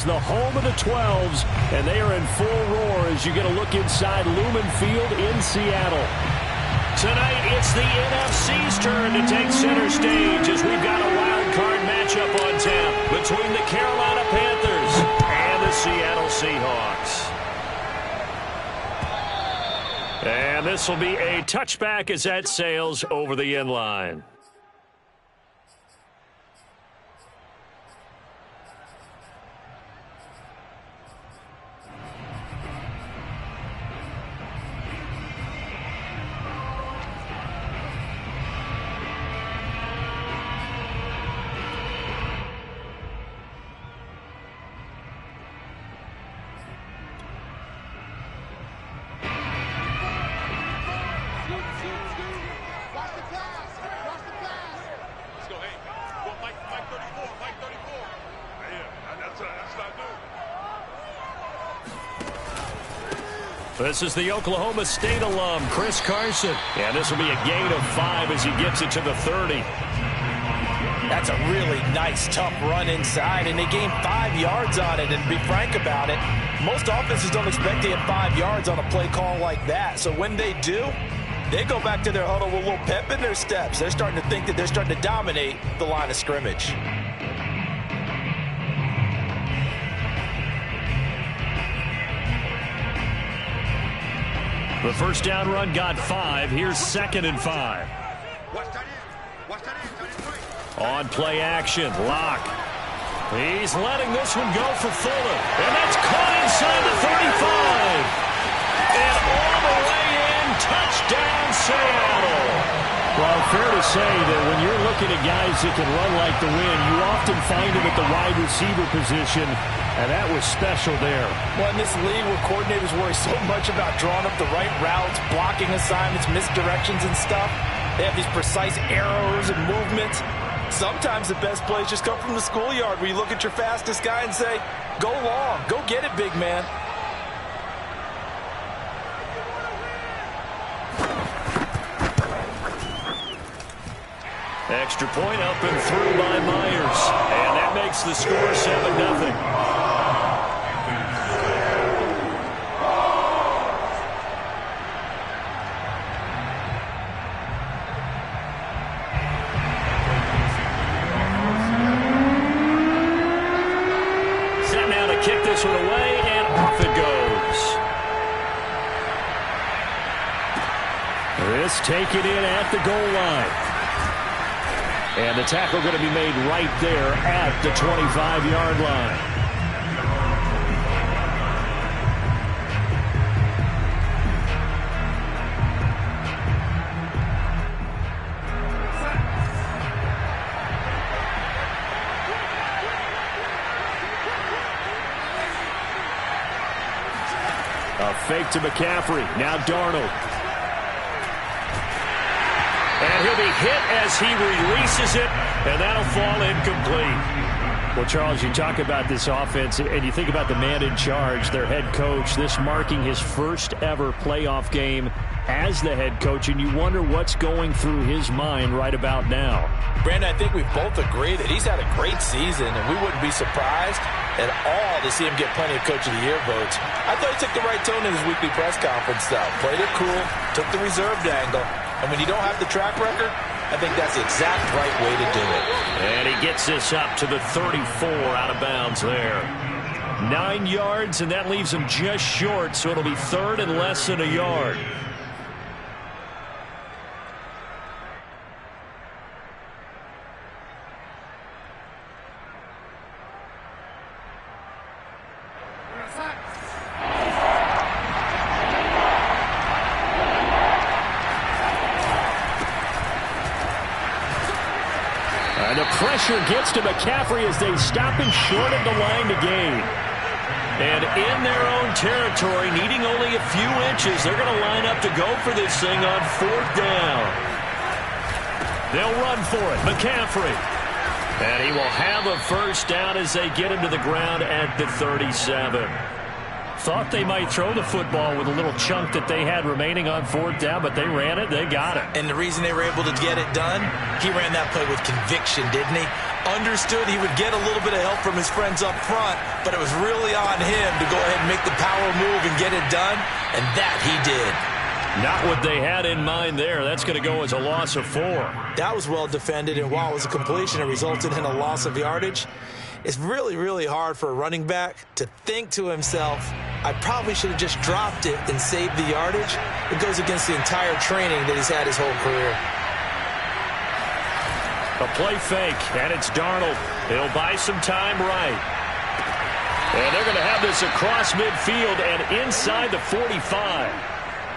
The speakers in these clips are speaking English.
The home of the 12s, and they are in full roar as you get a look inside Lumen Field in Seattle. Tonight, it's the NFC's turn to take center stage as we've got a wild card matchup on tap between the Carolina Panthers and the Seattle Seahawks. And this will be a touchback as that sails over the end line. This is the Oklahoma State alum, Chris Carson. And this will be a gain of 5 as he gets it to the 30. That's a really nice, tough run inside, and they gained 5 yards on it. And to be frank about it, most offenses don't expect to get 5 yards on a play call like that. So when they do, they go back to their huddle with a little pep in their steps. They're starting to think that they're starting to dominate the line of scrimmage. The first down run got 5. Here's 2nd and 5. On play action, Locke. He's letting this one go for Fuller. And that's caught inside the 35. And all the way in, touchdown Seattle. Well, fair to say that when you're looking at guys that can run like the wind, you often find them at the wide receiver position. And that was special there. Well, in this league where coordinators worry so much about drawing up the right routes, blocking assignments, misdirections and stuff, they have these precise arrows and movements. Sometimes the best plays just come from the schoolyard where you look at your fastest guy and say, go long, go get it, big man. Extra point up and through by Myers. And that makes the score 7-0. Kick this one away, and off it goes. This taken in at the goal line. And the tackle going to be made right there at the 25-yard line. A fake to McCaffrey. Now Darnold. And he'll be hit as he releases it, and that'll fall incomplete. Well, Charles, you talk about this offense, and you think about the man in charge, their head coach, this marking his first ever playoff game as the head coach, and you wonder what's going through his mind right about now. Brandon, I think we both agree that he's had a great season, and we wouldn't be surprised at all to see him get plenty of Coach of the Year votes. I thought he took the right tone in his weekly press conference, though. Played it cool, took the reserved angle, and when you don't have the track record, I think that's the exact right way to do it. And he gets this up to the 34 out of bounds there. 9 yards, and that leaves him just short, so it'll be 3rd and less than a yard. And the pressure gets to McCaffrey as they stop him short of the line to gain. And in their own territory, needing only a few inches, they're going to line up to go for this thing on 4th down. They'll run for it. McCaffrey. And he will have a first down as they get him to the ground at the 37. Thought they might throw the football with a little chunk that they had remaining on 4th down, but they ran it. They got it. And the reason they were able to get it done, he ran that play with conviction, didn't he? Understood he would get a little bit of help from his friends up front, but it was really on him to go ahead and make the power move and get it done, and that he did. Not what they had in mind there. That's going to go as a loss of 4. That was well defended, and while it was a completion, it resulted in a loss of yardage. It's really, really hard for a running back to think to himself, I probably should have just dropped it and saved the yardage. It goes against the entire training that he's had his whole career. A play fake, and it's Darnold. He'll buy some time right. And they're going to have this across midfield and inside the 45.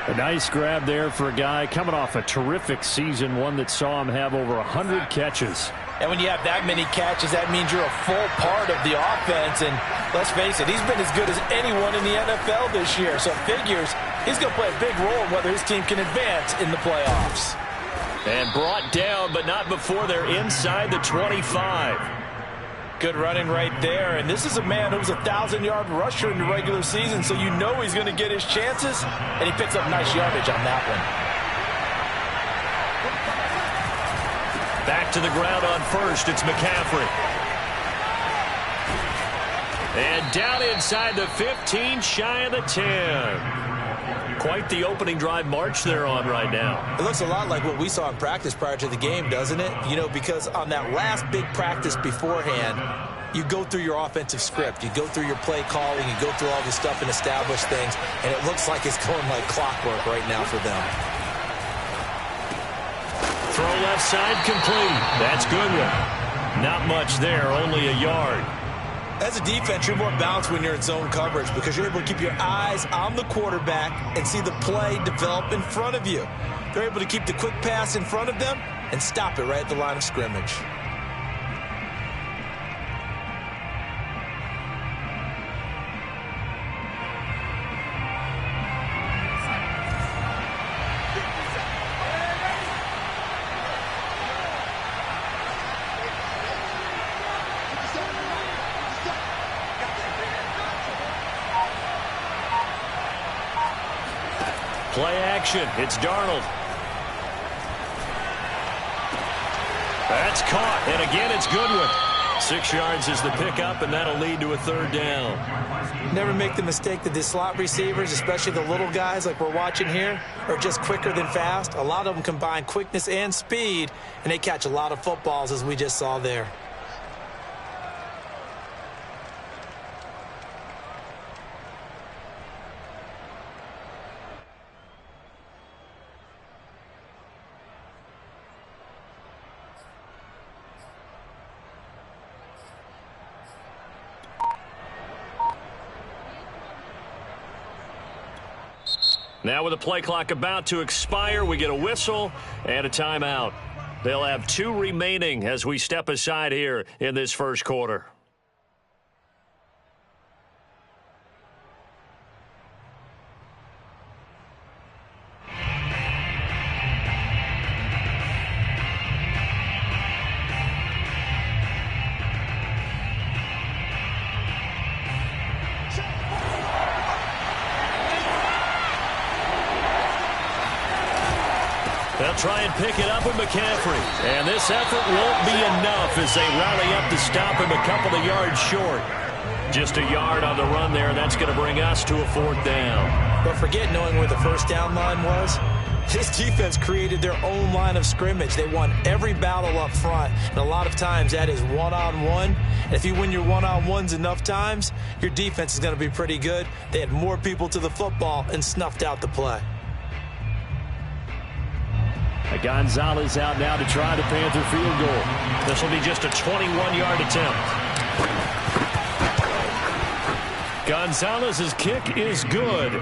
A nice grab there for a guy coming off a terrific season, one that saw him have over 100 catches. And when you have that many catches, that means you're a full part of the offense. And let's face it, he's been as good as anyone in the NFL this year. So it figures he's going to play a big role in whether his team can advance in the playoffs. And brought down, but not before they're inside the 25. Good running right there. And this is a man who was a 1,000-yard rusher in the regular season, so you know he's going to get his chances. And he picks up nice yardage on that one. Back to the ground on first. It's McCaffrey. And down inside the 15, shy of the 10. Quite the opening drive march they're on right now. It looks a lot like what we saw in practice prior to the game, doesn't it? You know, because on that last big practice beforehand, you go through your offensive script. You go through your play calling. You go through all this stuff and establish things. And it looks like it's going like clockwork right now for them. Throw left side complete. That's Goodwin. Not much there, only a yard. As a defense, you're more balanced when you're in zone coverage because you're able to keep your eyes on the quarterback and see the play develop in front of you. They're able to keep the quick pass in front of them and stop it right at the line of scrimmage. Play action. It's Darnold. That's caught. And again, it's Goodwin. 6 yards is the pickup, and that'll lead to a 3rd down. Never make the mistake that the slot receivers, especially the little guys like we're watching here, are just quicker than fast. A lot of them combine quickness and speed, and they catch a lot of footballs, as we just saw there. Now with the play clock about to expire, we get a whistle and a timeout. They'll have 2 remaining as we step aside here in this first quarter. They'll try and pick it up with McCaffrey. And this effort won't be enough as they rally up to stop him a couple of yards short. Just a yard on the run there, and that's going to bring us to a 4th down. But forget knowing where the first down line was. This defense created their own line of scrimmage. They won every battle up front, and a lot of times that is one-on-one. And if you win your one-on-ones enough times, your defense is going to be pretty good. They had more people to the football and snuffed out the play. Gonzalez out now to try the Panther field goal. This will be just a 21-yard attempt. Gonzalez's kick is good.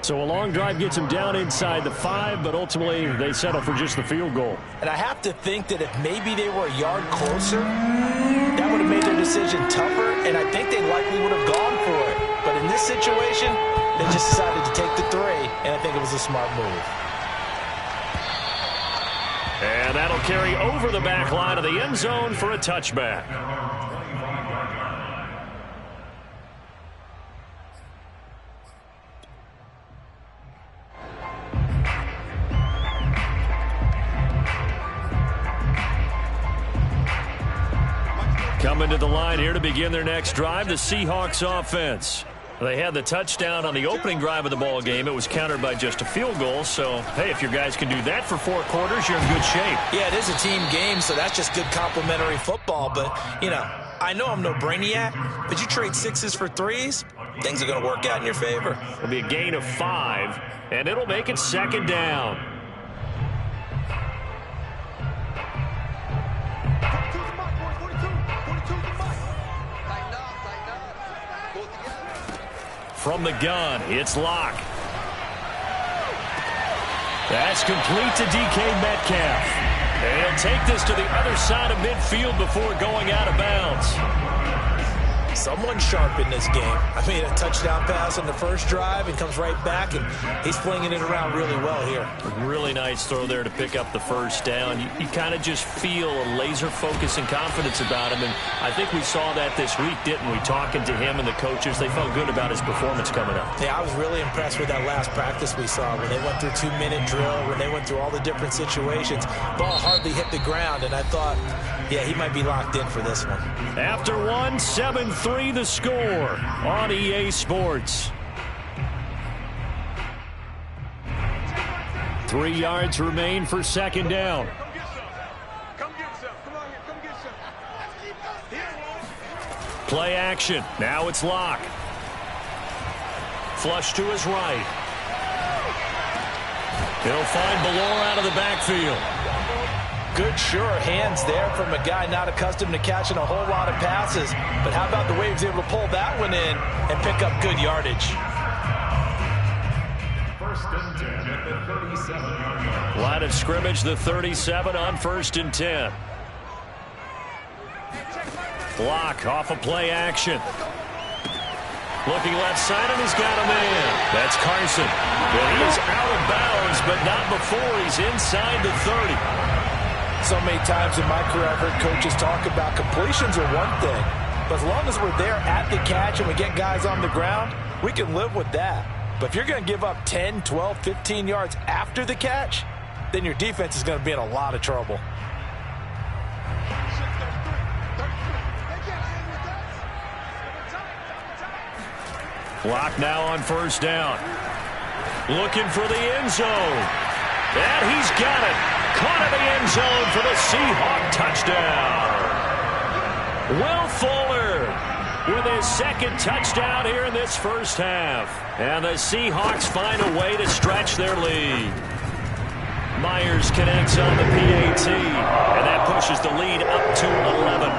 So a long drive gets him down inside the 5, but ultimately they settle for just the field goal. And I have to think that if maybe they were a yard closer, that would have made their decision tougher, and I think they likely would have gone for it. But in this situation, they just decided to take the 3, and I think it was a smart move. And that'll carry over the back line of the end zone for a touchback. Coming to the line here to begin their next drive, the Seahawks offense. They had the touchdown on the opening drive of the ball game. It was countered by just a field goal. So, hey, if your guys can do that for 4 quarters, you're in good shape. Yeah, it is a team game, so that's just good complementary football. But, you know, I know I'm no brainiac, but you trade 6s for 3s, things are going to work out in your favor. It'll be a gain of 5, and it'll make it 2nd down. From the gun, it's Locke. That's complete to DK Metcalf. And he'll take this to the other side of midfield before going out of bounds. Someone sharp in this game. I mean, a touchdown pass on the first drive and comes right back, and he's flinging it around really well here. Really nice throw there to pick up the first down. You kind of just feel a laser focus and confidence about him, and I think we saw that this week, didn't we? Talking to him and the coaches, they felt good about his performance coming up. Yeah, I was really impressed with that last practice we saw when they went through 2-minute drill, when they went through all the different situations. Ball hardly hit the ground, and I thought, yeah, he might be locked in for this one. After 1, 7-3 the score on EA Sports. 3 yards remain for 2nd down. Play action. Now it's Locke. Flush to his right. He'll find Ballore out of the backfield. Good, sure hands there from a guy not accustomed to catching a whole lot of passes. But how about the way he was able to pull that one in and pick up good yardage? First and 10 at the 37-yard line. Line of scrimmage, the 37 on 1st and 10. Block off a play action. Looking left side, and he's got a man. That's Carson. And he is out of bounds, but not before he's inside the 30. So many times in my career I've heard coaches talk about completions are one thing, but as long as we're there at the catch and we get guys on the ground, we can live with that. But if you're going to give up 10, 12, 15 yards after the catch, then your defense is going to be in a lot of trouble. Block now on 1st down. Looking for the end zone. And he's got it. Caught in the end zone for the Seahawk touchdown. Will Fuller with his 2nd touchdown here in this first half. And the Seahawks find a way to stretch their lead. Myers connects on the PAT. And that pushes the lead up to 11.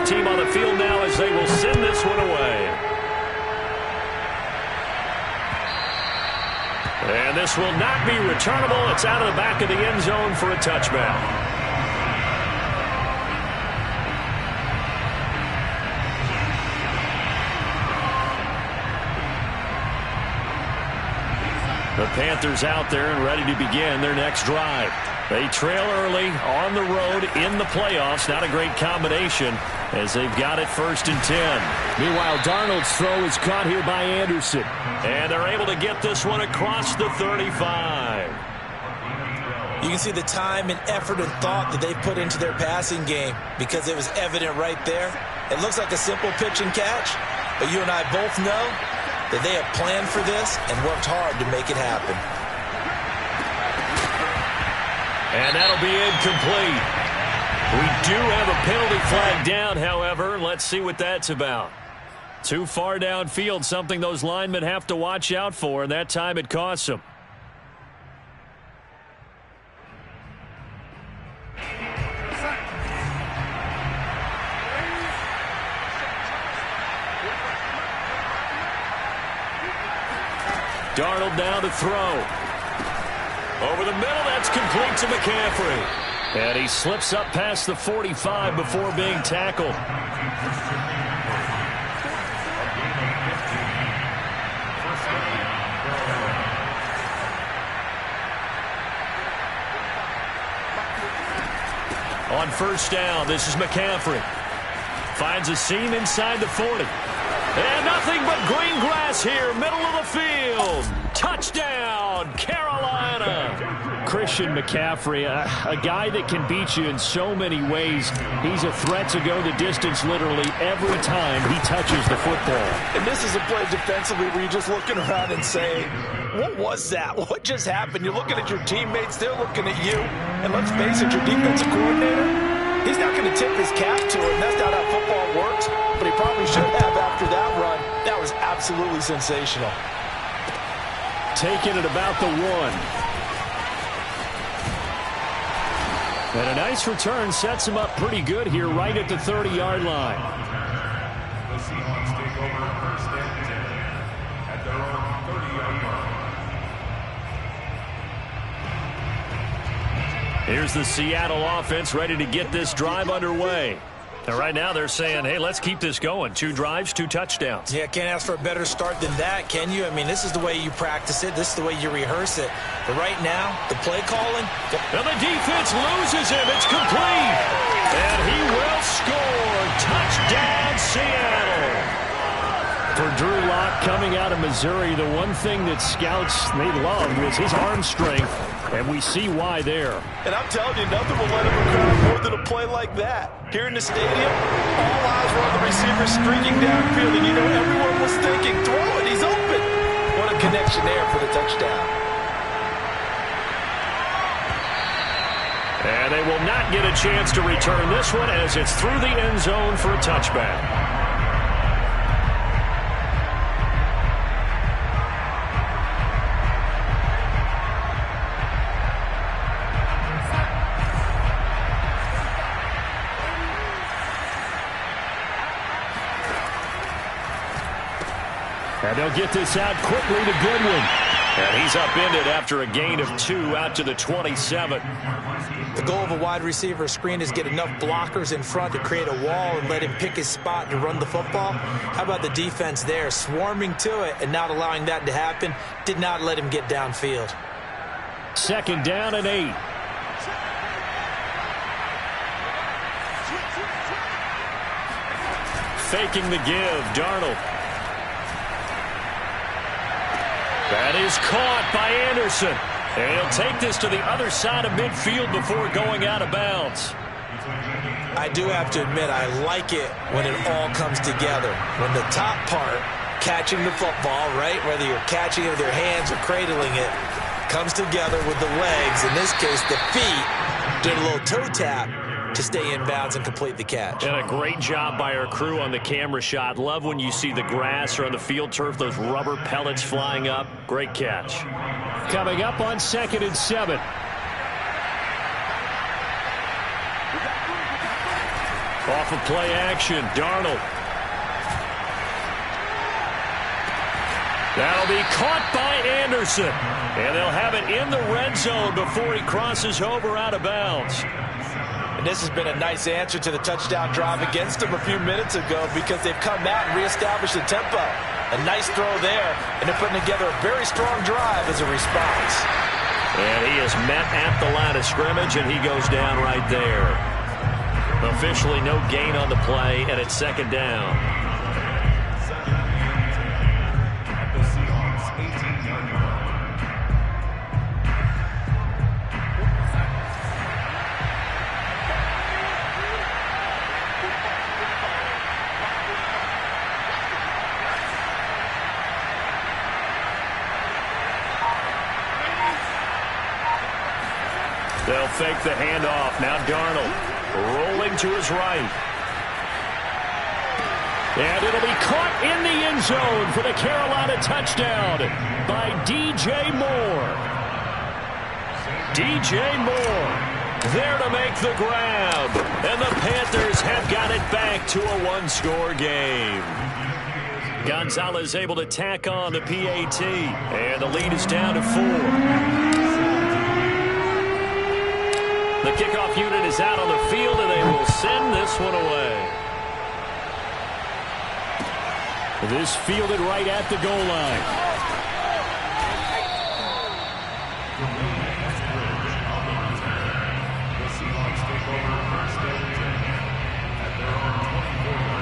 Team on the field now as they will send this one away. And this will not be returnable. It's out of the back of the end zone for a touchback. The Panthers out there and ready to begin their next drive. They trail early on the road in the playoffs. Not a great combination as they've got it 1st and 10. Meanwhile, Darnold's throw is caught here by Anderson. And they're able to get this one across the 35. You can see the time and effort and thought that they put into their passing game because it was evident right there. It looks like a simple pitch and catch, but you and I both know that they have planned for this and worked hard to make it happen. And that'll be incomplete. We do have a penalty flag down, however. Let's see what that's about. Too far downfield, something those linemen have to watch out for, and that time it costs them. Darnold now to throw. Over the middle, that's complete to McCaffrey. And he slips up past the 45 before being tackled. On 1st down, this is McCaffrey. Finds a seam inside the 40. And nothing but green grass here, middle of the field. Touchdown, Carolina. Christian McCaffrey, a guy that can beat you in so many ways. He's a threat to go the distance literally every time he touches the football. And this is a play defensively where you're just looking around and saying, what was that? What just happened? You're looking at your teammates, they're looking at you. And let's face it, your defensive coordinator, he's not going to tip his cap to it. That's not how football works, but he probably should have after that run. That was absolutely sensational. Taking it about the 1. And a nice return sets him up pretty good here right at the 30-yard line. The Seahawks take over first and 10 at their own 30-yard line. Here's the Seattle offense ready to get this drive underway. And right now they're saying, hey, let's keep this going. 2 drives, 2 touchdowns. Yeah, can't ask for a better start than that, can you? I mean, this is the way you practice it. This is the way you rehearse it. But right now, the play calling. And the defense loses him. It's complete. And he will score. Touchdown, Seattle. For Drew Lock coming out of Missouri, the one thing that scouts they loved was his arm strength. And we see why there. And I'm telling you, nothing will let him crowd more than a play like that. Here in the stadium, all eyes were on the receiver streaking downfield, and you know everyone was thinking, throw it, he's open. What a connection there for the touchdown. And they will not get a chance to return this one as it's through the end zone for a touchback. And they'll get this out quickly to Goodwin. And he's upended after a gain of 2 out to the 27. The goal of a wide receiver screen is get enough blockers in front to create a wall and let him pick his spot to run the football. How about the defense there, swarming to it and not allowing that to happen? Did not let him get downfield. 2nd down and 8. Faking the give, Darnold. That is caught by Anderson. And he'll take this to the other side of midfield before going out of bounds. I do have to admit, I like it when it all comes together. When the top part, catching the football, right, whether you're catching it with your hands or cradling it, comes together with the legs. In this case, the feet, did a little toe tap to stay in bounds and complete the catch. And a great job by our crew on the camera shot. Love when you see the grass or on the field turf, those rubber pellets flying up. Great catch. Coming up on 2nd and 7. Off of play action, Darnold. That'll be caught by Anderson. And they'll have it in the red zone before he crosses over out of bounds. And this has been a nice answer to the touchdown drive against them a few minutes ago because they've come out and reestablished the tempo. A nice throw there, and they're putting together a very strong drive as a response. And he is met at the line of scrimmage, and he goes down right there. Officially no gain on the play, and it's 2nd down. At the Seahawks 18-yard line. They'll fake the handoff. Now Darnold rolling to his right. And it'll be caught in the end zone for the Carolina touchdown by DJ Moore. DJ Moore there to make the grab. And the Panthers have got it back to a 1-score game. Gonzalez able to tack on the PAT. And the lead is down to 4. The kickoff unit is out on the field, and they will send this one away. This fielded right at the goal line. The Seahawks take over first and 10 at their own 24-yard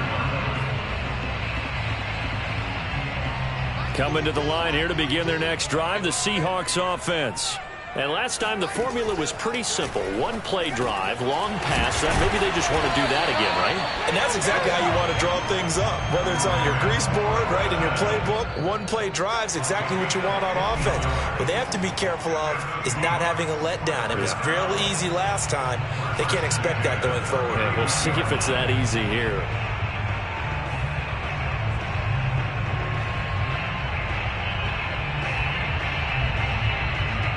Coming to the line here to begin their next drive, the Seahawks offense. And last time the formula was pretty simple. One-play drive, long pass. Maybe they just want to do that again, right? And that's exactly how you want to draw things up. Whether it's on your grease board, right, in your playbook, one-play drive's exactly what you want on offense. What they have to be careful of is not having a letdown. It was fairly easy last time. They can't expect that going forward. Yeah, we'll see if it's that easy here.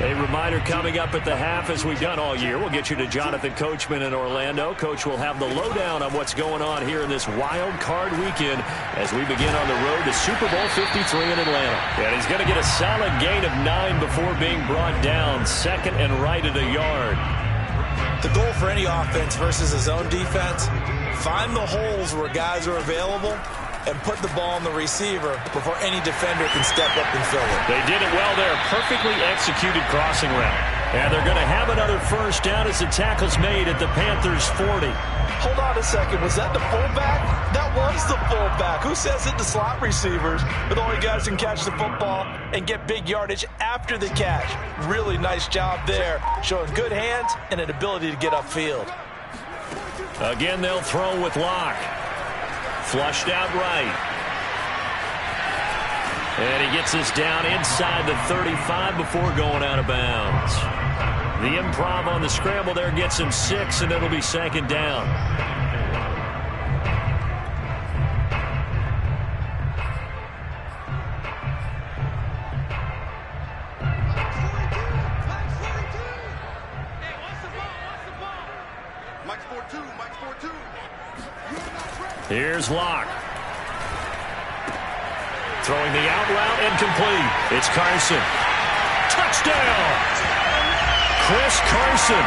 A reminder coming up at the half, as we've done all year. We'll get you to Jonathan Coachman in Orlando. Coach will have the lowdown on what's going on here in this wild card weekend as we begin on the road to Super Bowl 53 in Atlanta. And he's going to get a solid gain of 9 before being brought down, second and right at a yard. The goal for any offense versus his own defense, find the holes where guys are available and put the ball on the receiver before any defender can step up and fill it. They did it well there. Perfectly executed crossing route. And they're going to have another first down as the tackle's made at the Panthers' 40. Hold on a second. Was that the fullback? That was the fullback. Who says it to slot receivers? But only guys can catch the football and get big yardage after the catch. Really nice job there, showing good hands and an ability to get upfield. Again, they'll throw with Locke. Flushed out right. And he gets us down inside the 35 before going out of bounds. The improv on the scramble there gets him 6, and it'll be second down. Here's Locke. Throwing the out route, incomplete. It's Carson. Touchdown! Chris Carson,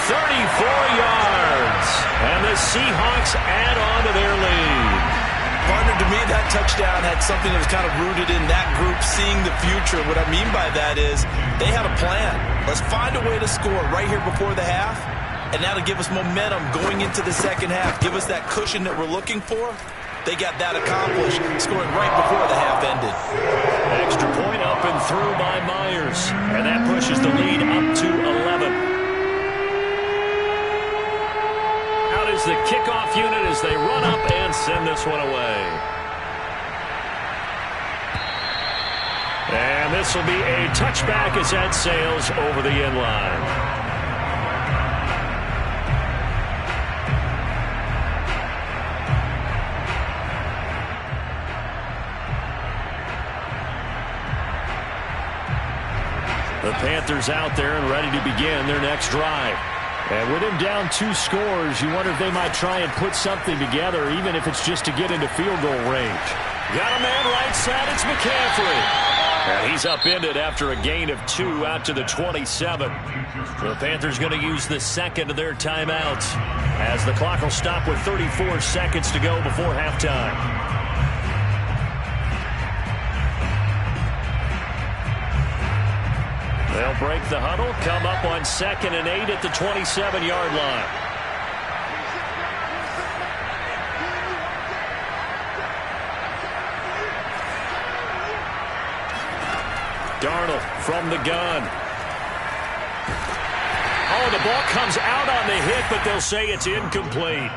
34 yards. And the Seahawks add on to their lead. Partner, to me, that touchdown had something that was kind of rooted in that group seeing the future. What I mean by that is they had a plan. Let's find a way to score right here before the half. And that'll give us momentum going into the second half. Give us that cushion that we're looking for. They got that accomplished, scoring right before the half ended. Extra point up and through by Myers. And that pushes the lead up to 11. Out is the kickoff unit as they run up and send this one away. And this will be a touchback as that sails over the end line. The Panthers out there and ready to begin their next drive. And with him down 2 scores, you wonder if they might try and put something together, even if it's just to get into field goal range. Got a man right side, it's McCaffrey. And he's upended after a gain of 2 out to the 27. The Panthers going to use the second of their timeouts as the clock will stop with 34 seconds to go before halftime. They'll break the huddle, come up on 2nd and 8 at the 27-yard line. Darnold from the gun. Oh, the ball comes out on the hit, but they'll say it's incomplete.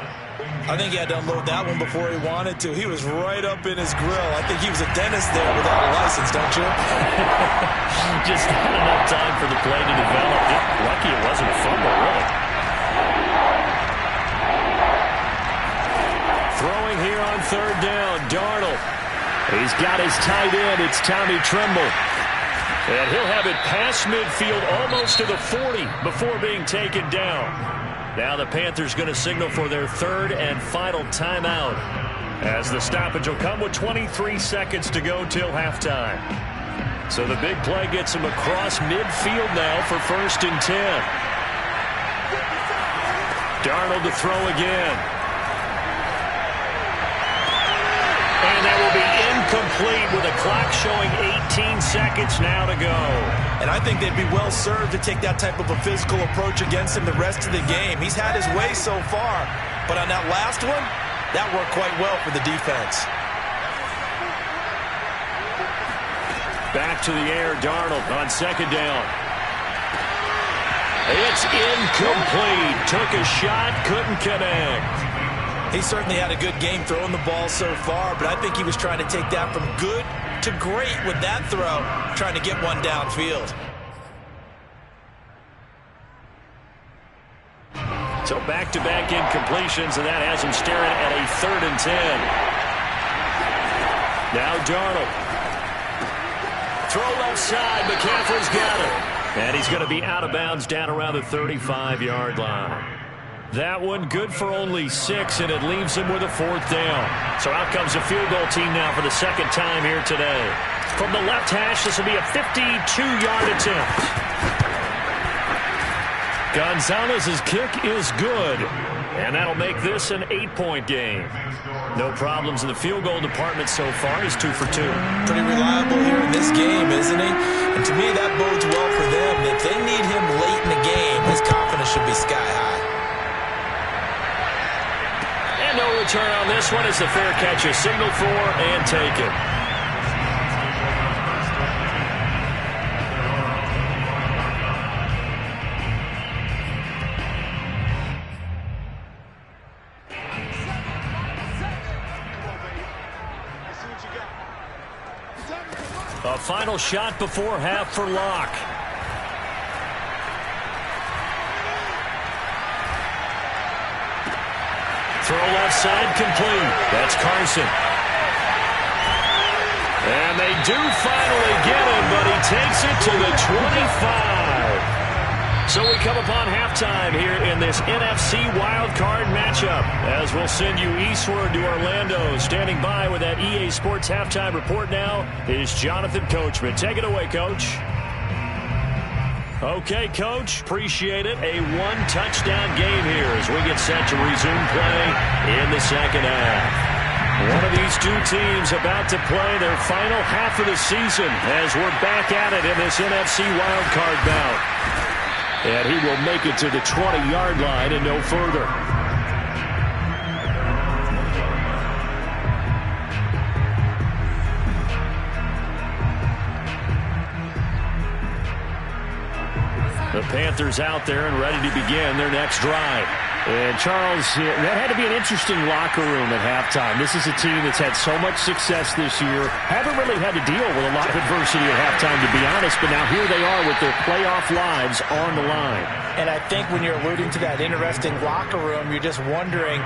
I think he had to unload that one before he wanted to. He was right up in his grill. I think he was a dentist there without a license, don't you? Just not enough time for the play to develop. Lucky it wasn't a fumble, really. Throwing here on 3rd down, Darnold. He's got his tight end. It's Tommy Tremble. And he'll have it past midfield almost to the 40 before being taken down. Now the Panthers going to signal for their 3rd and final timeout as the stoppage will come with 23 seconds to go till halftime. So the big play gets him across midfield now for 1st and 10. Darnold to throw again. And that will be incomplete with a clock showing 18 seconds now to go. And I think they'd be well served to take that type of a physical approach against him the rest of the game. He's had his way so far, but on that last one, that worked quite well for the defense. Back to the air, Darnold on second down. It's incomplete. Took a shot, couldn't connect. He certainly had a good game throwing the ball so far, but I think he was trying to take that from good to great with that throw, trying to get one downfield. So back-to-back incompletions, and that has him staring at a 3rd and 10. Now Darnold. Throw left side. McCaffrey's got it. And he's going to be out of bounds down around the 35-yard line. That one good for only 6, and it leaves him with a 4th down. So out comes a field goal team now for the 2nd time here today. From the left hash, this will be a 52-yard attempt. Gonzalez's kick is good, and that'll make this an 8-point game. No problems in the field goal department so far. He's 2 for 2. Pretty reliable here in this game, isn't he? And to me, that bodes well for them. If they need him late in the game, his confidence should be sky high. And no return on this one. It's a fair catch, a signal for, and taken. A final shot before half for Locke. Throw left side complete. That's Carson. And they do finally get him, but he takes it to the 25. So we come upon halftime here in this NFC wildcard matchup, as we'll send you eastward to Orlando. Standing by with that EA Sports halftime report now is Jonathan Coachman. Take it away, Coach. Okay, Coach, appreciate it. A one-touchdown game here as we get set to resume play in the second half. One of these two teams about to play their final half of the season as we're back at it in this NFC wildcard bout. And he will make it to the 20-yard line and no further. The Panthers out there and ready to begin their next drive. And, Charles, that had to be an interesting locker room at halftime. This is a team that's had so much success this year. Haven't really had to deal with a lot of adversity at halftime, to be honest. But now here they are with their playoff lives on the line. And I think when you're alluding to that interesting locker room, you're just wondering,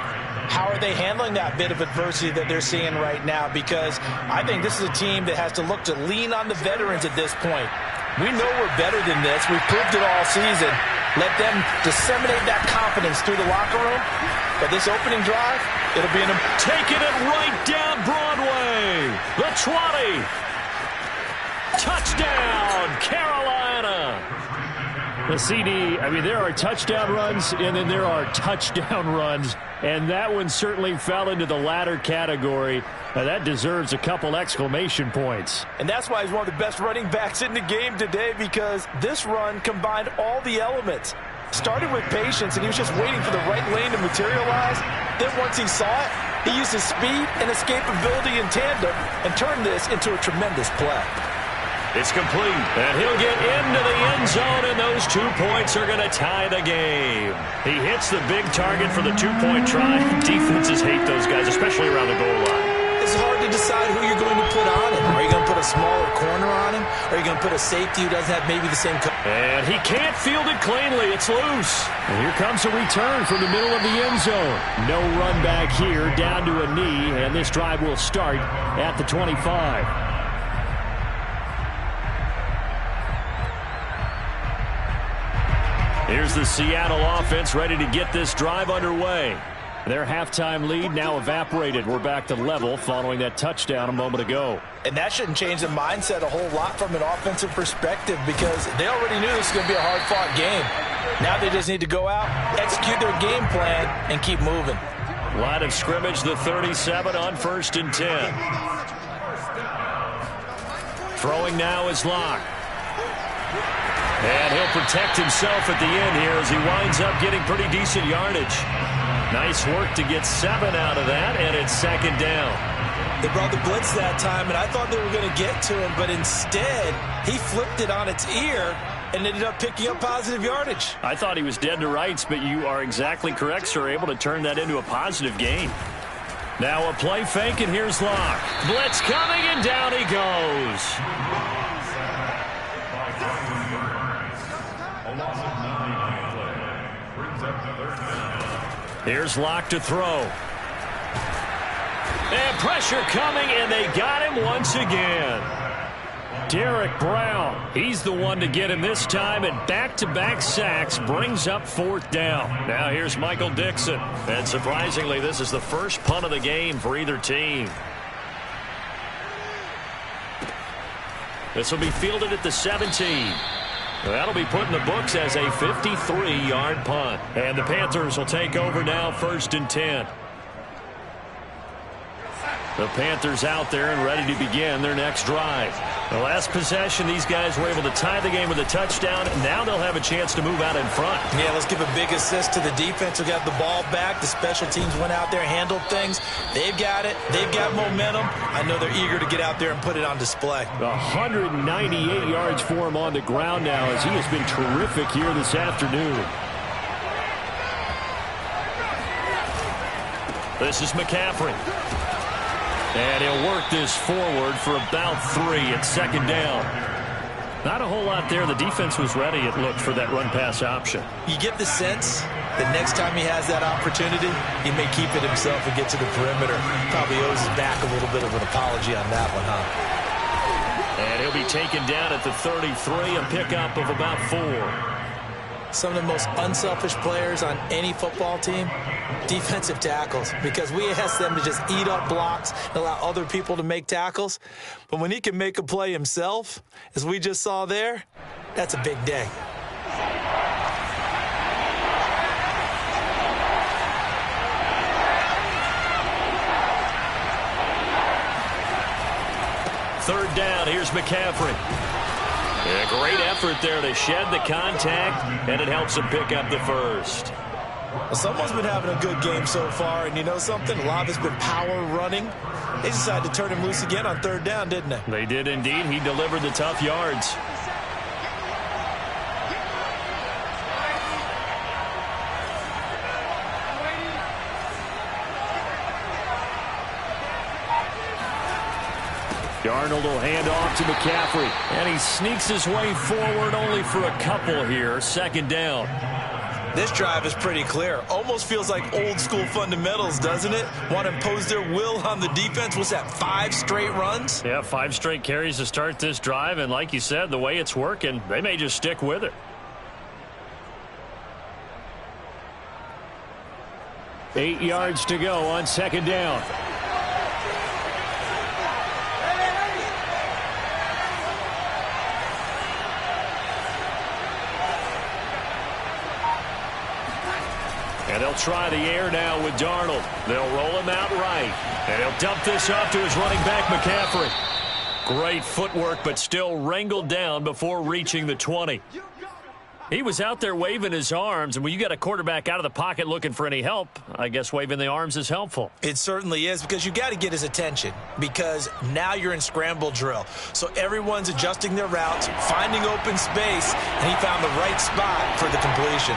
how are they handling that bit of adversity that they're seeing right now? Because I think this is a team that has to look to lean on the veterans at this point. We know we're better than this. We've proved it all season. Let them disseminate that confidence through the locker room. But this opening drive, it'll be in them. Taking it right down Broadway. The 20. Touchdown, Carolina. The CD, I mean, there are touchdown runs, and then there are touchdown runs. And that one certainly fell into the latter category. That deserves a couple exclamation points. And that's why he's one of the best running backs in the game today, because this run combined all the elements. Started with patience, and he was just waiting for the right lane to materialize. Then once he saw it, he used his speed and escapability in tandem and turned this into a tremendous play. It's complete, and he'll get into the end zone, and those 2 points are going to tie the game. He hits the big target for the two-point try. Defenses hate those guys, especially around the goal line. It's hard to decide who you're going to put on him. Are you going to put a smaller corner on him? Or are you going to put a safety who doesn't have maybe the same... And he can't field it cleanly. It's loose. And here comes a return from the middle of the end zone. No run back here, down to a knee, and this drive will start at the 25. Here's the Seattle offense ready to get this drive underway. Their halftime lead now evaporated. We're back to level following that touchdown a moment ago. And that shouldn't change the mindset a whole lot from an offensive perspective, because they already knew this was going to be a hard-fought game. Now they just need to go out, execute their game plan, and keep moving. Line of scrimmage, the 37 on 1st and 10. Throwing now is Locke. And he'll protect himself at the end here as he winds up getting pretty decent yardage. Nice work to get 7 out of that, and it's 2nd down. They brought the blitz that time, and I thought they were going to get to him, but instead, he flipped it on its ear and ended up picking up positive yardage. I thought he was dead to rights, but you are exactly correct, sir. Able to turn that into a positive gain. Now a play fake, and here's Locke. Blitz coming, and down he goes. Here's Locke to throw. And pressure coming, and they got him once again. Derek Brown, he's the one to get him this time, and back-to-back sacks brings up 4th down. Now here's Michael Dixon, and surprisingly, this is the first punt of the game for either team. This will be fielded at the 17. That'll be put in the books as a 53-yard punt. And the Panthers will take over now, 1st and 10. The Panthers out there and ready to begin their next drive. The last possession, these guys were able to tie the game with a touchdown. Now they'll have a chance to move out in front. Yeah, let's give a big assist to the defense who got the ball back. The special teams went out there, handled things. They've got it. They've got momentum. I know they're eager to get out there and put it on display. 198 yards for him on the ground now, as he has been terrific here this afternoon. This is McCaffrey. And he'll work this forward for about 3 at 2nd down. Not a whole lot there. The defense was ready, it looked, for that run-pass option. You get the sense that next time he has that opportunity, he may keep it himself and get to the perimeter. Probably owes his back a little bit of an apology on that one, huh? And he'll be taken down at the 33, a pickup of about 4. Some of the most unselfish players on any football team, defensive tackles, because we ask them to just eat up blocks and allow other people to make tackles. But when he can make a play himself, as we just saw there, that's a big day. Third down, here's McCaffrey. A great effort there to shed the contact, and it helps him pick up the first. Well, someone's been having a good game so far, and you know something? A lot of it's been power running. They decided to turn him loose again on 3rd down, didn't they? They did indeed. He delivered the tough yards. Darnold will hand off to McCaffrey, and he sneaks his way forward only for a couple here. 2nd down. This drive is pretty clear. Almost feels like old school fundamentals, doesn't it? Want to impose their will on the defense. What's that, 5 straight runs? Yeah, 5 straight carries to start this drive, and like you said, the way it's working, they may just stick with it. 8 yards to go on 2nd down. And they'll try the air now with Darnold. They'll roll him out right. And he'll dump this off to his running back, McCaffrey. Great footwork, but still wrangled down before reaching the 20. He was out there waving his arms, and when you got a quarterback out of the pocket looking for any help, I guess waving the arms is helpful. It certainly is, because you got to get his attention, because now you're in scramble drill. So everyone's adjusting their routes, finding open space, and he found the right spot for the completion.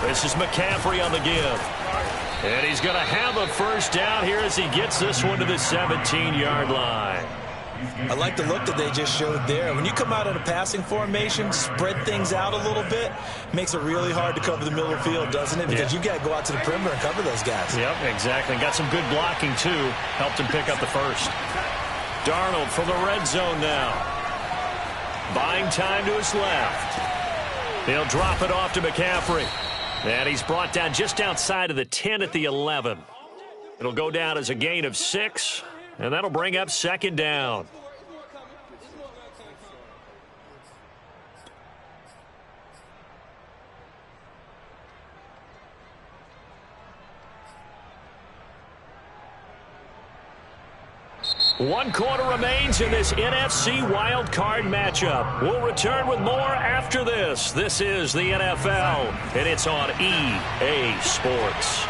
This is McCaffrey on the give. And he's going to have a first down here as he gets this one to the 17-yard line. I like the look that they just showed there. When you come out in a passing formation, spread things out a little bit, makes it really hard to cover the middle of the field, doesn't it? Because you got to go out to the perimeter and cover those guys. Yep, exactly. Got some good blocking, too. Helped him pick up the first. Darnold from the red zone now. Buying time to his left. He'll drop it off to McCaffrey. And he's brought down just outside of the 10 at the 11. It'll go down as a gain of 6, and that'll bring up 2nd down. One quarter remains in this NFC wildcard matchup. We'll return with more after this. This is the NFL, and it's on EA Sports.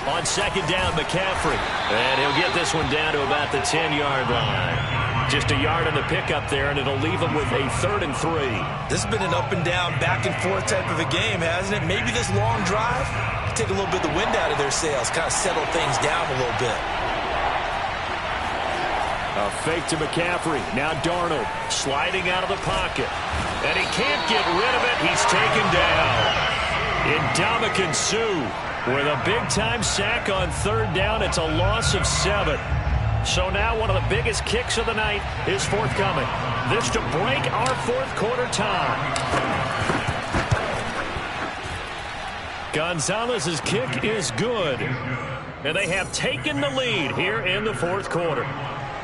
On second down, McCaffrey. And he'll get this one down to about the 10-yard line. Just a yard on the pickup there, and it'll leave him with a 3rd and 3. This has been an up-and-down, back-and-forth type of a game, hasn't it? Maybe this long drive take a little bit of the wind out of their sails, kind of settle things down a little bit. A fake to McCaffrey. Now Darnold sliding out of the pocket. And he can't get rid of it. He's taken down. Ndamukong Suh with a big-time sack on 3rd down. It's a loss of 7. So now one of the biggest kicks of the night is forthcoming. This to break our 4th quarter tie. Gonzalez's kick is good. And they have taken the lead here in the 4th quarter.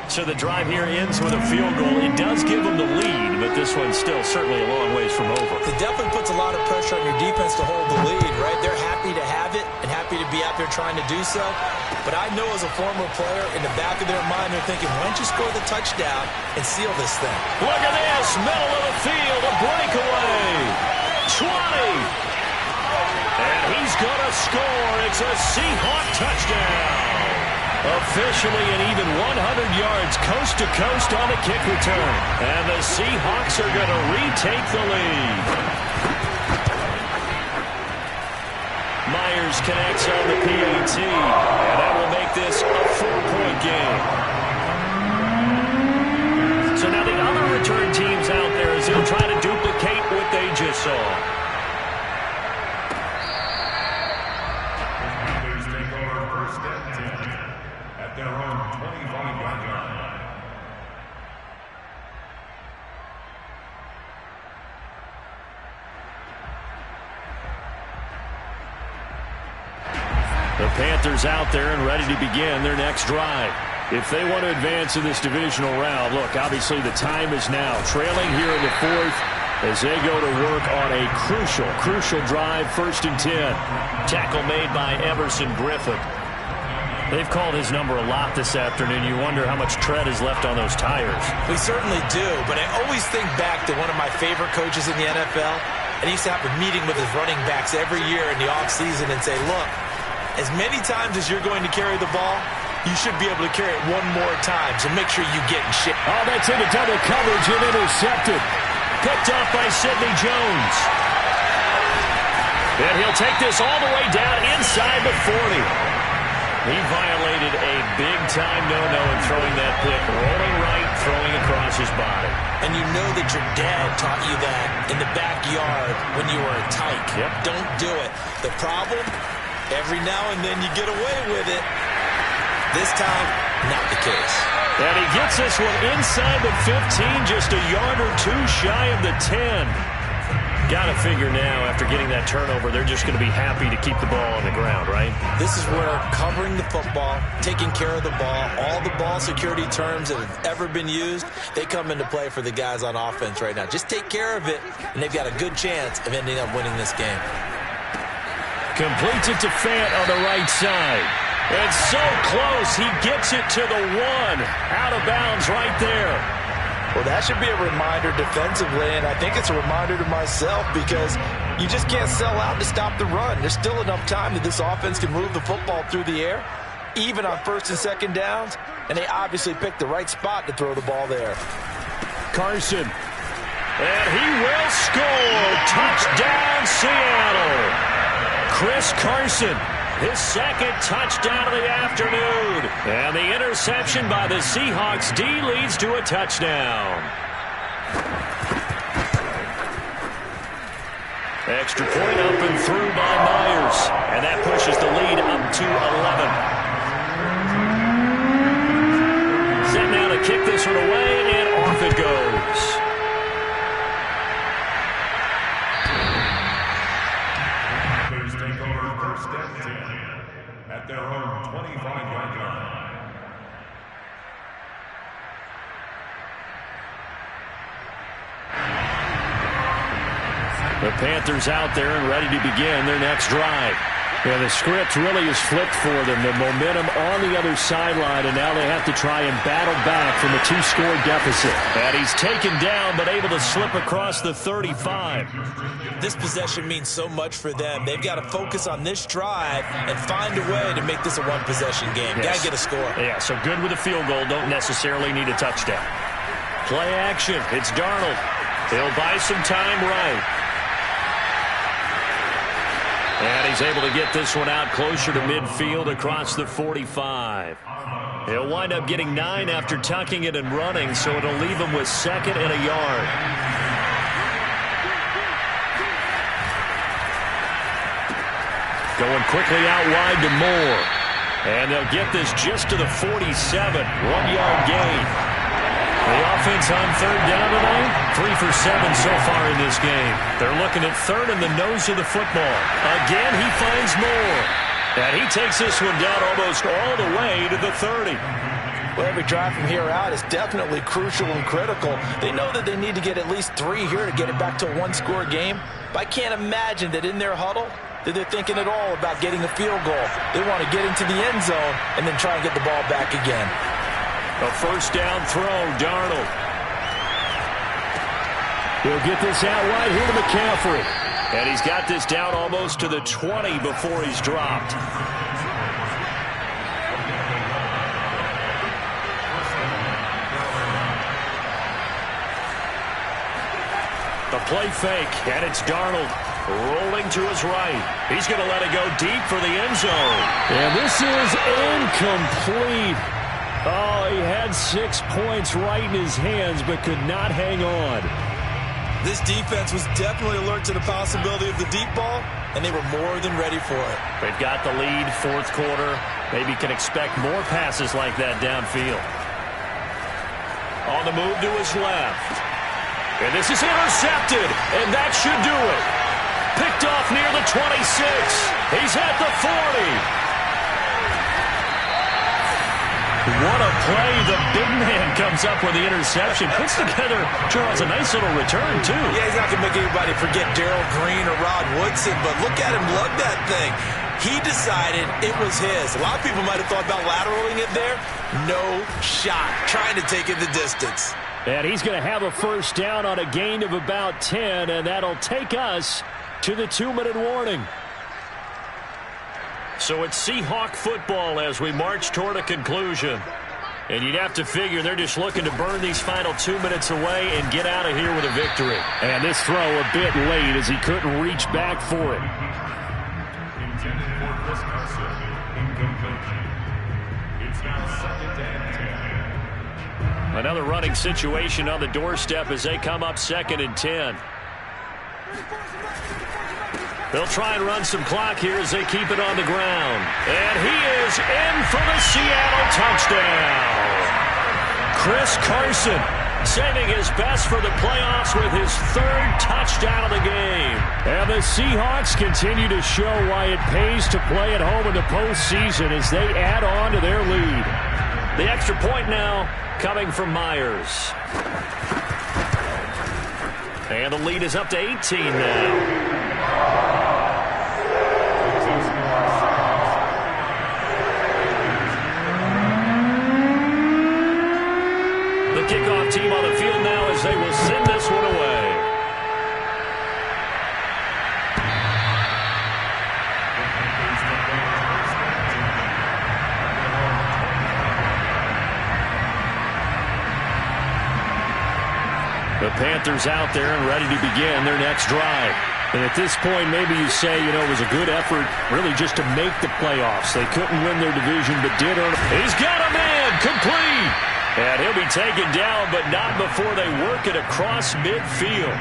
So the drive here ends with a field goal. It does give them the lead, but this one's still certainly a long ways from over. It definitely puts a lot of pressure on your defense to hold the lead, right? They're happy to have it and happy to be out there trying to do so. But I know as a former player, in the back of their mind, they're thinking, why don't you score the touchdown and seal this thing? Look at this, middle of the field, a breakaway. 20. And he's going to score. It's a Seahawk touchdown. Officially an even 100 yards coast to coast on the kick return. And the Seahawks are going to retake the lead. Myers connects on the PAT. And that will make this a 4-point game. So now the other return teams out there as they'll try to duplicate what they just saw. Their own 25-yard line. The Panthers out there and ready to begin their next drive. If they want to advance in this divisional round, look, obviously the time is now. Trailing here in the 4th as they go to work on a crucial drive, 1st and 10. Tackle made by Everson Griffin. They've called his number a lot this afternoon. You wonder how much tread is left on those tires. We certainly do, but I always think back to one of my favorite coaches in the NFL, and he used to have a meeting with his running backs every year in the offseason and say, look, as many times as you're going to carry the ball, you should be able to carry it one more time, so make sure you get in shape. Oh, that's into double coverage and intercepted. Picked off by Sidney Jones. And he'll take this all the way down inside the 40. He violated a big-time no-no in throwing that pick. Rolling right, throwing across his body. And you know that your dad taught you that in the backyard when you were a tyke. Yep. Don't do it. The problem, every now and then you get away with it. This time, not the case. And he gets this one inside the 15, just a yard or two shy of the 10. Got to figure now, after getting that turnover, they're just going to be happy to keep the ball on the ground, right? This is where covering the football, taking care of the ball, all the ball security terms that have ever been used, they come into play for the guys on offense right now. Just take care of it, and they've got a good chance of ending up winning this game. Completes it to Fant on the right side. It's so close, he gets it to the 1. Out of bounds right there. Well, that should be a reminder defensively, and I think it's a reminder to myself because you just can't sell out to stop the run. There's still enough time that this offense can move the football through the air, even on 1st and 2nd downs, and they obviously picked the right spot to throw the ball there. Carson, and he will score. Touchdown, Seattle. Chris Carson. His 2nd touchdown of the afternoon. And the interception by the Seahawks D leads to a touchdown. Extra point up and through by Myers. And that pushes the lead up to 11. Set now to kick this one away, and off it goes. Take over 1st and 10 at their own 25-yard line. The Panthers out there and ready to begin their next drive. Yeah, the script really is flipped for them. The momentum on the other sideline, and now they have to try and battle back from a 2-score deficit. And he's taken down, but able to slip across the 35. This possession means so much for them. They've got to focus on this drive and find a way to make this a one-possession game. Yes. Got to get a score. Yeah, so good with a field goal. Don't necessarily need a touchdown. Play action. It's Darnold. He'll buy some time right. And he's able to get this one out closer to midfield across the 45. He'll wind up getting 9 after tucking it and running, so it'll leave him with 2nd and a yard. Going quickly out wide to Moore. And they'll get this just to the 47. 1-yard gain. The offense on 3rd down tonight, 3 for 7 so far in this game. They're looking at 3rd in the nose of the football. Again, he finds Moore. And he takes this one down almost all the way to the 30. Well, every drive from here out is definitely crucial and critical. They know that they need to get at least 3 here to get it back to a 1-score game. But I can't imagine that in their huddle that they're thinking at all about getting a field goal. They want to get into the end zone and then try and get the ball back again. A 1st down throw, Darnold. He'll get this out wide here to McCaffrey. And he's got this down almost to the 20 before he's dropped. The play fake, and it's Darnold rolling to his right. He's going to let it go deep for the end zone. And this is incomplete. Oh, he had 6 points right in his hands, but could not hang on. This defense was definitely alert to the possibility of the deep ball, and they were more than ready for it. They've got the lead, 4th quarter. Maybe can expect more passes like that downfield. On the move to his left. And this is intercepted, and that should do it. Picked off near the 26. He's at the 40. What a play. The big man comes up with the interception. Puts together, Charles, a nice little return, too. Yeah, he's not going to make anybody forget Darrell Green or Rod Woodson, but look at him lug that thing. He decided it was his. A lot of people might have thought about lateraling it there. No shot. Trying to take it the distance. And he's going to have a 1st down on a gain of about 10, and that'll take us to the 2-minute warning. So it's Seahawk football as we march toward a conclusion. And you'd have to figure they're just looking to burn these final 2 minutes away and get out of here with a victory. And this throw a bit late as he couldn't reach back for it. Intended for Chris Carson. Incomplete. It's now 2nd and 10. Another running situation on the doorstep as they come up 2nd and 10. They'll try and run some clock here as they keep it on the ground. And he is in for the Seattle touchdown. Chris Carson saving his best for the playoffs with his 3rd touchdown of the game. And the Seahawks continue to show why it pays to play at home in the postseason as they add on to their lead. The extra point now coming from Myers. And the lead is up to 18 now. Kickoff team on the field now as they will send this one away. The Panthers out there and ready to begin their next drive. And at this point, maybe you say, you know, it was a good effort really just to make the playoffs. They couldn't win their division, but did earn. He's got a man complete. And he'll be taken down, but not before they work it across midfield.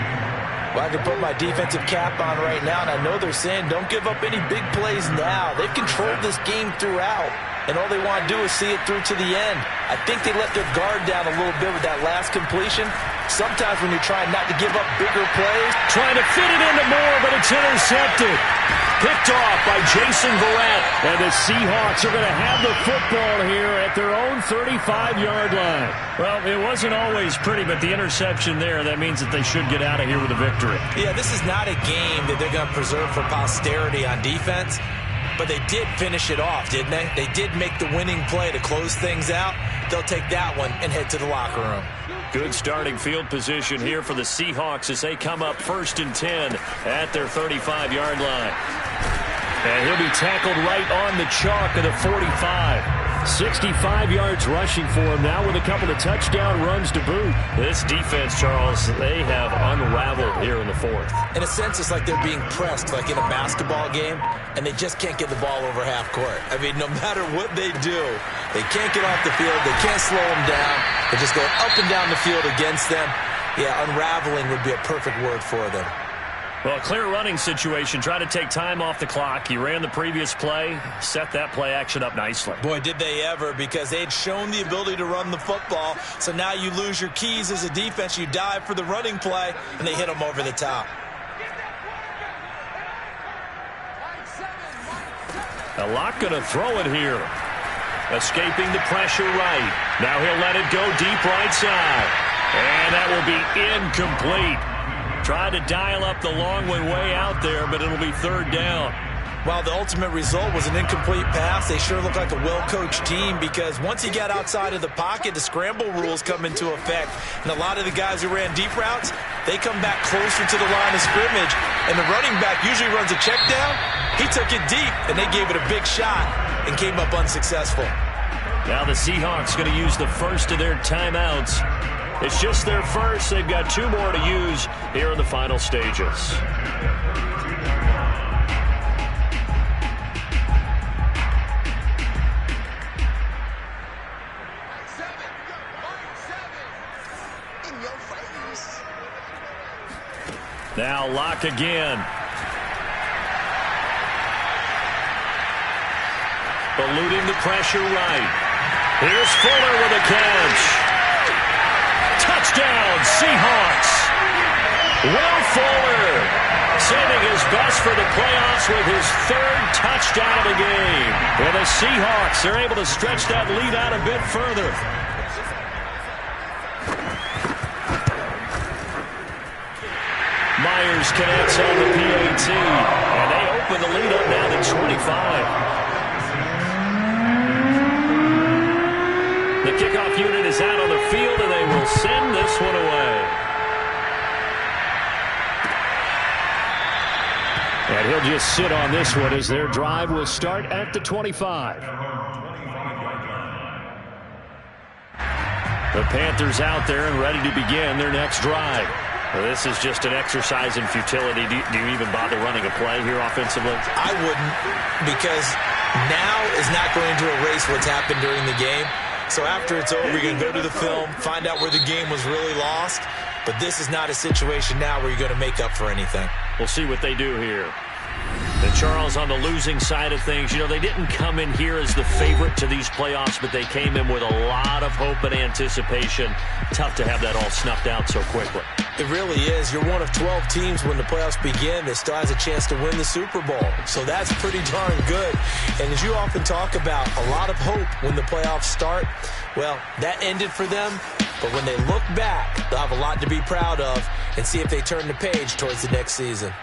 Well, I can put my defensive cap on right now, and I know they're saying don't give up any big plays now. They've controlled this game throughout, and all they want to do is see it through to the end. I think they let their guard down a little bit with that last completion. Sometimes when you're trying not to give up bigger plays. Trying to fit it into Moore, but it's intercepted. Picked off by Jason Verrett. And the Seahawks are going to have the football here at their own 35-yard line. Well, it wasn't always pretty, but the interception there, that means that they should get out of here with a victory. Yeah, this is not a game that they're going to preserve for posterity on defense. But they did finish it off, didn't they? They did make the winning play to close things out. They'll take that one and head to the locker room. Good starting field position here for the Seahawks as they come up 1st and 10 at their 35-yard line. And he'll be tackled right on the chalk of the 45. 65 yards rushing for him now with a couple of touchdown runs to boot. This defense, Charles, they have unraveled here in the 4th. In a sense, it's like they're being pressed like in a basketball game, and they just can't get the ball over half court. I mean, no matter what they do, they can't get off the field. They can't slow them down. They're just going up and down the field against them. Yeah, unraveling would be a perfect word for them. Well, clear running situation. Try to take time off the clock. He ran the previous play, set that play action up nicely. Boy, did they ever, because they had shown the ability to run the football. So now you lose your keys as a defense. You dive for the running play, and they hit them over the top. A lot going to throw it here. Escaping the pressure right. Now he'll let it go deep right side. And that will be incomplete. Tried to dial up the long way out there, but it'll be 3rd down. While the ultimate result was an incomplete pass, they sure look like a well-coached team, because once he got outside of the pocket, the scramble rules come into effect. And a lot of the guys who ran deep routes, they come back closer to the line of scrimmage. And the running back usually runs a check down. He took it deep, and they gave it a big shot and came up unsuccessful. Now the Seahawks going to use the first of their timeouts. It's just their first. They've got 2 more to use here in the final stages. Now Locke again. Eluding the pressure right. Here's Fuller with a catch. Touchdown, Seahawks. Will Fuller saving his best for the playoffs with his 3rd touchdown of the game. And the Seahawks are able to stretch that lead out a bit further. Myers connects on the PAT, and they open the lead up now to 25. The kickoff unit is out on the field, and they will send this one away. And he'll just sit on this one as their drive will start at the 25. The Panthers out there and ready to begin their next drive. Well, this is just an exercise in futility. Do you even bother running a play here offensively? I wouldn't, because now is not going to erase what's happened during the game. So after it's over, you're going to go to the film, find out where the game was really lost. But this is not a situation now where you're going to make up for anything. We'll see what they do here. The Charles on the losing side of things, you know, they didn't come in here as the favorite to these playoffs, but they came in with a lot of hope and anticipation. Tough to have that all snuffed out so quickly. It really is. You're one of 12 teams when the playoffs begin that still has a chance to win the Super Bowl. So that's pretty darn good. And as you often talk about, a lot of hope when the playoffs start. Well, that ended for them. But when they look back, they'll have a lot to be proud of and see if they turn the page towards the next season.